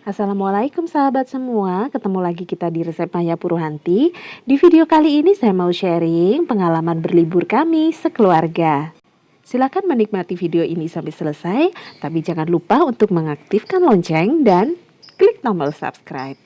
Assalamualaikum sahabat semua, ketemu lagi kita di Resep Maya Purwanti. Di video kali ini saya mau sharing pengalaman berlibur kami sekeluarga. Silakan menikmati video ini sampai selesai, tapi jangan lupa untuk mengaktifkan lonceng dan klik tombol subscribe.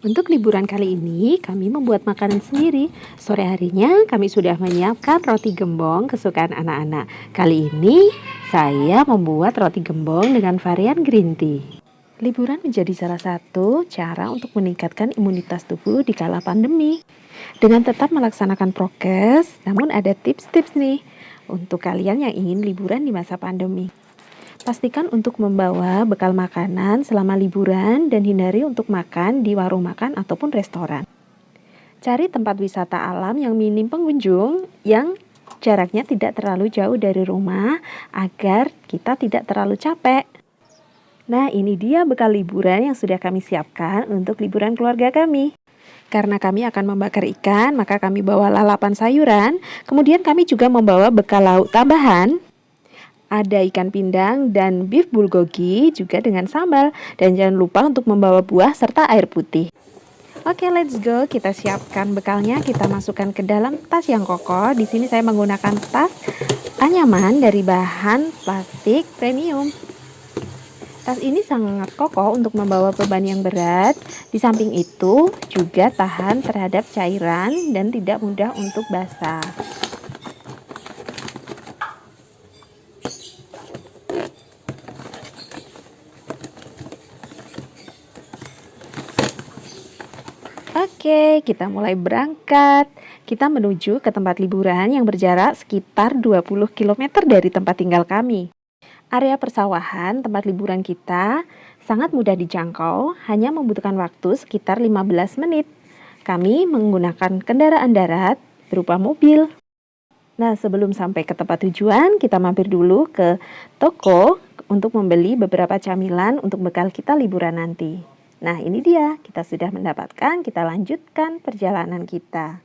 Untuk liburan kali ini, kami membuat makanan sendiri. Sore harinya, kami sudah menyiapkan roti gembong kesukaan anak-anak. Kali ini, saya membuat roti gembong dengan varian green tea. Liburan menjadi salah satu cara untuk meningkatkan imunitas tubuh di kala pandemi. Dengan tetap melaksanakan prokes, namun ada tips-tips nih untuk kalian yang ingin liburan di masa pandemi. Pastikan untuk membawa bekal makanan selama liburan dan hindari untuk makan di warung makan ataupun restoran. Cari tempat wisata alam yang minim pengunjung, yang jaraknya tidak terlalu jauh dari rumah agar kita tidak terlalu capek. Nah, ini dia bekal liburan yang sudah kami siapkan untuk liburan keluarga kami. Karena kami akan membakar ikan, maka kami bawa lalapan sayuran, kemudian kami juga membawa bekal lauk tambahan. Ada ikan pindang dan beef bulgogi juga dengan sambal. Dan jangan lupa untuk membawa buah serta air putih. Oke, let's go. Kita siapkan bekalnya. Kita masukkan ke dalam tas yang kokoh. Di sini saya menggunakan tas anyaman dari bahan plastik premium. Tas ini sangat kokoh untuk membawa beban yang berat. Di samping itu juga tahan terhadap cairan dan tidak mudah untuk basah. Oke, kita mulai berangkat. Kita menuju ke tempat liburan yang berjarak sekitar 20 km dari tempat tinggal kami. Area persawahan tempat liburan kita sangat mudah dijangkau, hanya membutuhkan waktu sekitar 15 menit. Kami menggunakan kendaraan darat berupa mobil. Nah, sebelum sampai ke tempat tujuan, kita mampir dulu ke toko untuk membeli beberapa camilan untuk bekal kita liburan nanti. Nah, ini dia, kita sudah mendapatkan, kita lanjutkan perjalanan kita.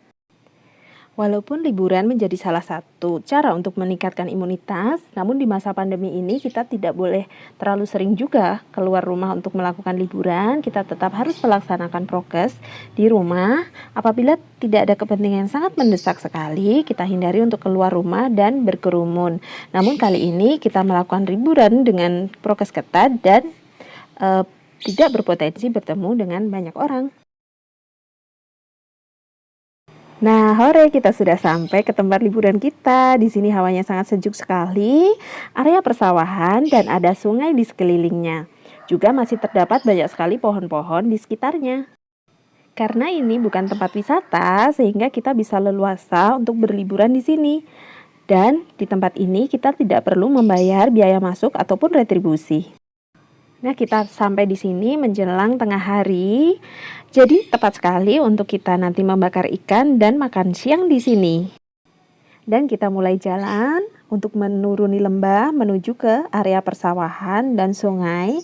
Walaupun liburan menjadi salah satu cara untuk meningkatkan imunitas, namun di masa pandemi ini kita tidak boleh terlalu sering juga keluar rumah untuk melakukan liburan. Kita tetap harus melaksanakan prokes di rumah. Apabila tidak ada kepentingan yang sangat mendesak sekali, kita hindari untuk keluar rumah dan berkerumun. Namun kali ini kita melakukan liburan dengan prokes ketat dan tidak berpotensi bertemu dengan banyak orang. Nah, hore, kita sudah sampai ke tempat liburan kita. Di sini hawanya sangat sejuk sekali, area persawahan dan ada sungai di sekelilingnya. Juga masih terdapat banyak sekali pohon-pohon di sekitarnya. Karena ini bukan tempat wisata, sehingga kita bisa leluasa untuk berliburan di sini. Dan di tempat ini kita tidak perlu membayar biaya masuk ataupun retribusi. Nah, kita sampai di sini menjelang tengah hari. Jadi tepat sekali untuk kita nanti membakar ikan dan makan siang di sini. Dan kita mulai jalan untuk menuruni lembah menuju ke area persawahan dan sungai,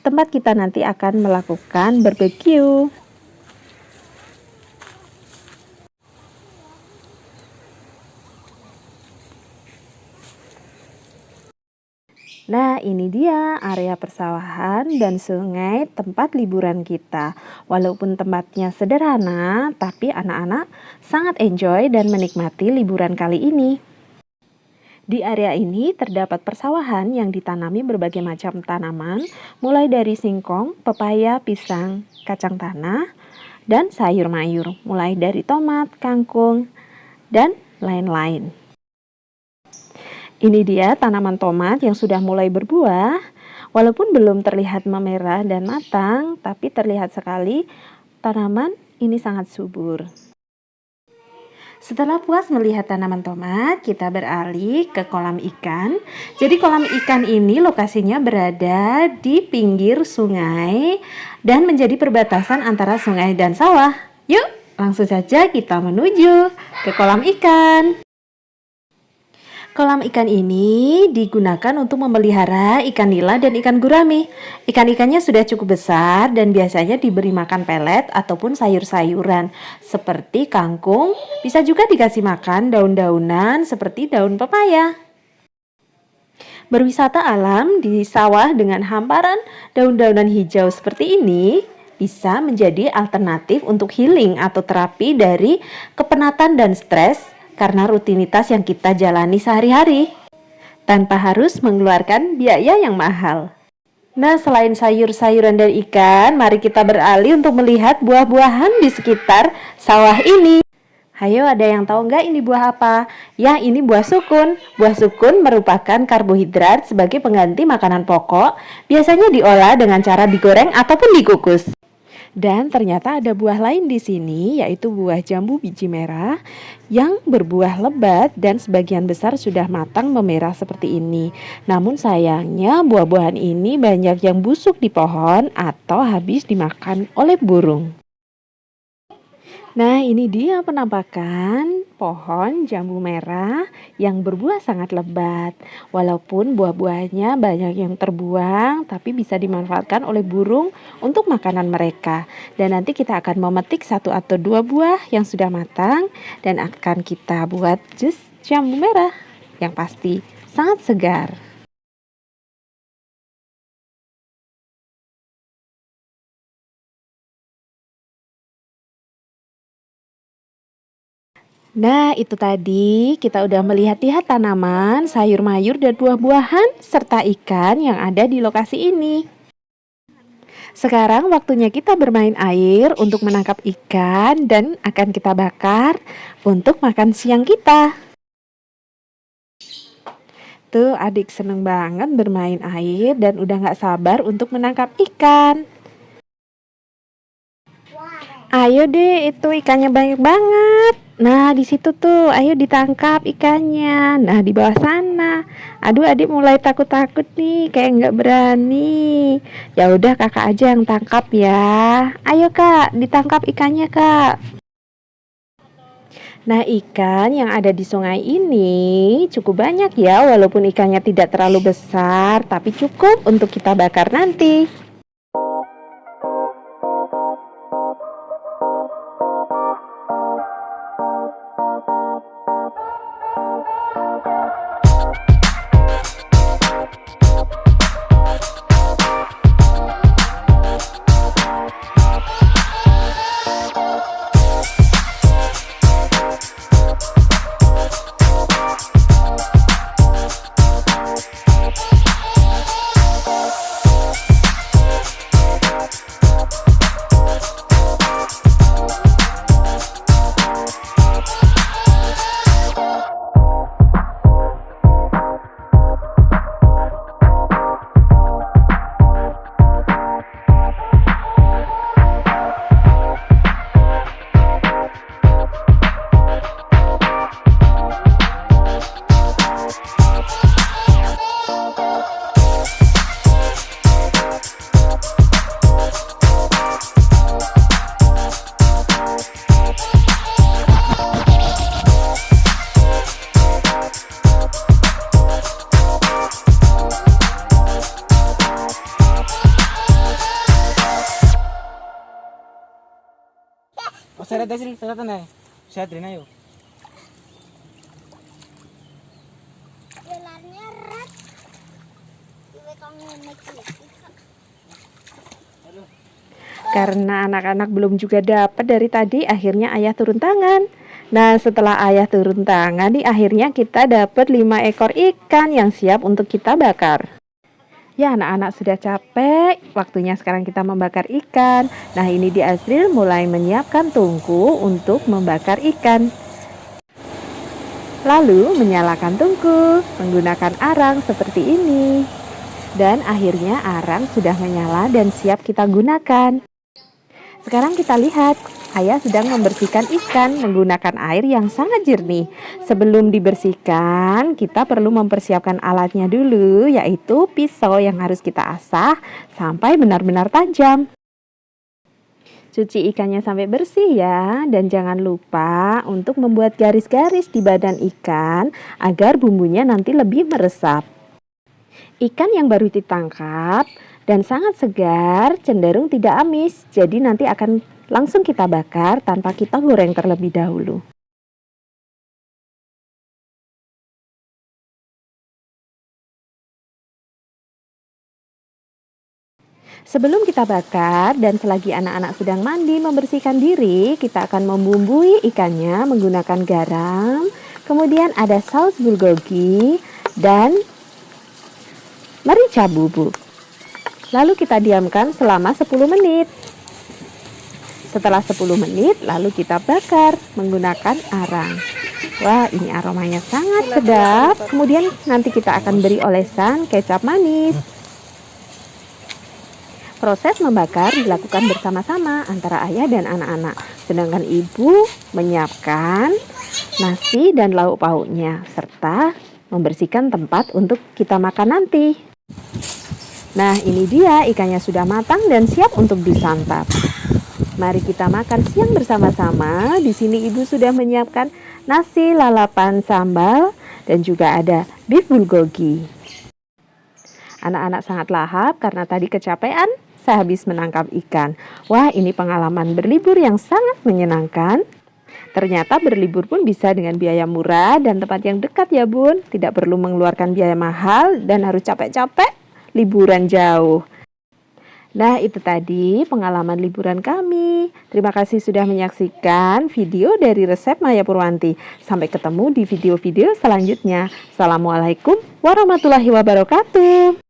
tempat kita nanti akan melakukan barbeque. Nah, ini dia area persawahan dan sungai tempat liburan kita. Walaupun tempatnya sederhana, tapi anak-anak sangat enjoy dan menikmati liburan kali ini. Di area ini terdapat persawahan yang ditanami berbagai macam tanaman, mulai dari singkong, pepaya, pisang, kacang tanah, dan sayur mayur, mulai dari tomat, kangkung, dan lain-lain. Ini dia tanaman tomat yang sudah mulai berbuah. Walaupun belum terlihat memerah dan matang, tapi terlihat sekali tanaman ini sangat subur. Setelah puas melihat tanaman tomat, kita beralih ke kolam ikan. Jadi kolam ikan ini lokasinya berada di pinggir sungai dan menjadi perbatasan antara sungai dan sawah. Yuk, langsung saja kita menuju ke kolam ikan. Kolam ikan ini digunakan untuk memelihara ikan nila dan ikan gurame. Ikan-ikannya sudah cukup besar dan biasanya diberi makan pelet ataupun sayur-sayuran seperti kangkung. Bisa juga dikasih makan daun-daunan seperti daun pepaya. Berwisata alam di sawah dengan hamparan daun-daunan hijau seperti ini bisa menjadi alternatif untuk healing atau terapi dari kepenatan dan stres karena rutinitas yang kita jalani sehari-hari tanpa harus mengeluarkan biaya yang mahal. Nah, selain sayur-sayuran dan ikan, mari kita beralih untuk melihat buah-buahan di sekitar sawah ini. Hayo, ada yang tahu nggak ini buah apa? Ya, ini buah sukun. Buah sukun merupakan karbohidrat sebagai pengganti makanan pokok, biasanya diolah dengan cara digoreng ataupun dikukus. Dan ternyata ada buah lain di sini, yaitu buah jambu biji merah yang berbuah lebat dan sebagian besar sudah matang memerah seperti ini. Namun sayangnya buah-buahan ini banyak yang busuk di pohon atau habis dimakan oleh burung. Nah, ini dia penampakan pohon jambu merah yang berbuah sangat lebat. Walaupun buah-buahnya banyak yang terbuang, tapi bisa dimanfaatkan oleh burung untuk makanan mereka. Dan nanti kita akan memetik 1 atau 2 buah yang sudah matang dan akan kita buat jus jambu merah yang pasti sangat segar. Nah, itu tadi kita udah melihat-lihat tanaman, sayur mayur, dan buah-buahan, serta ikan yang ada di lokasi ini. Sekarang waktunya kita bermain air untuk menangkap ikan dan akan kita bakar untuk makan siang kita. Tuh, adik seneng banget bermain air dan udah gak sabar untuk menangkap ikan. Ayo deh, itu ikannya banyak banget. Nah, di situ tuh, ayo ditangkap ikannya. Nah, di bawah sana. Aduh, adik mulai takut-takut nih, kayak nggak berani. Ya udah, kakak aja yang tangkap ya. Ayo kak, ditangkap ikannya kak. Nah, ikan yang ada di sungai ini cukup banyak ya, walaupun ikannya tidak terlalu besar, tapi cukup untuk kita bakar nanti. Saya ada sini, saya tanah. Saya terima yuk. Karena anak-anak belum juga dapat dari tadi, akhirnya ayah turun tangan. Nah, setelah ayah turun tangan, akhirnya kita dapat 5 ekor ikan yang siap untuk kita bakar. Ya, anak-anak sudah capek, waktunya sekarang kita membakar ikan. Nah, ini di Azril mulai menyiapkan tungku untuk membakar ikan. Lalu menyalakan tungku menggunakan arang seperti ini. Dan akhirnya arang sudah menyala dan siap kita gunakan. Sekarang kita lihat, ayah sedang membersihkan ikan menggunakan air yang sangat jernih. Sebelum dibersihkan, kita perlu mempersiapkan alatnya dulu, yaitu pisau yang harus kita asah sampai benar-benar tajam. Cuci ikannya sampai bersih ya, dan jangan lupa untuk membuat garis-garis di badan ikan agar bumbunya nanti lebih meresap. Ikan yang baru ditangkap dan sangat segar cenderung tidak amis, jadi nanti akan langsung kita bakar tanpa kita goreng terlebih dahulu. Sebelum kita bakar dan selagi anak-anak sedang mandi membersihkan diri, kita akan membumbui ikannya menggunakan garam, kemudian ada saus bulgogi dan merica bubuk. Lalu kita diamkan selama 10 menit. Setelah 10 menit, lalu kita bakar menggunakan arang. Wah, ini aromanya sangat sedap. Kemudian nanti kita akan beri olesan kecap manis. Proses membakar dilakukan bersama-sama antara ayah dan anak-anak. Sedangkan ibu menyiapkan nasi dan lauk pauknya, serta membersihkan tempat untuk kita makan nanti. Nah, ini dia ikannya sudah matang dan siap untuk disantap. Mari kita makan siang bersama-sama. Di sini ibu sudah menyiapkan nasi, lalapan, sambal, dan juga ada beef bulgogi. Anak-anak sangat lahap karena tadi kecapean sehabis menangkap ikan. Wah, ini pengalaman berlibur yang sangat menyenangkan. Ternyata berlibur pun bisa dengan biaya murah dan tempat yang dekat ya bun. Tidak perlu mengeluarkan biaya mahal dan harus capek-capek liburan jauh. Nah, itu tadi pengalaman liburan kami. Terima kasih sudah menyaksikan video dari resep Maya Purwanti. Sampai ketemu di video-video selanjutnya. Assalamualaikum warahmatullahi wabarakatuh.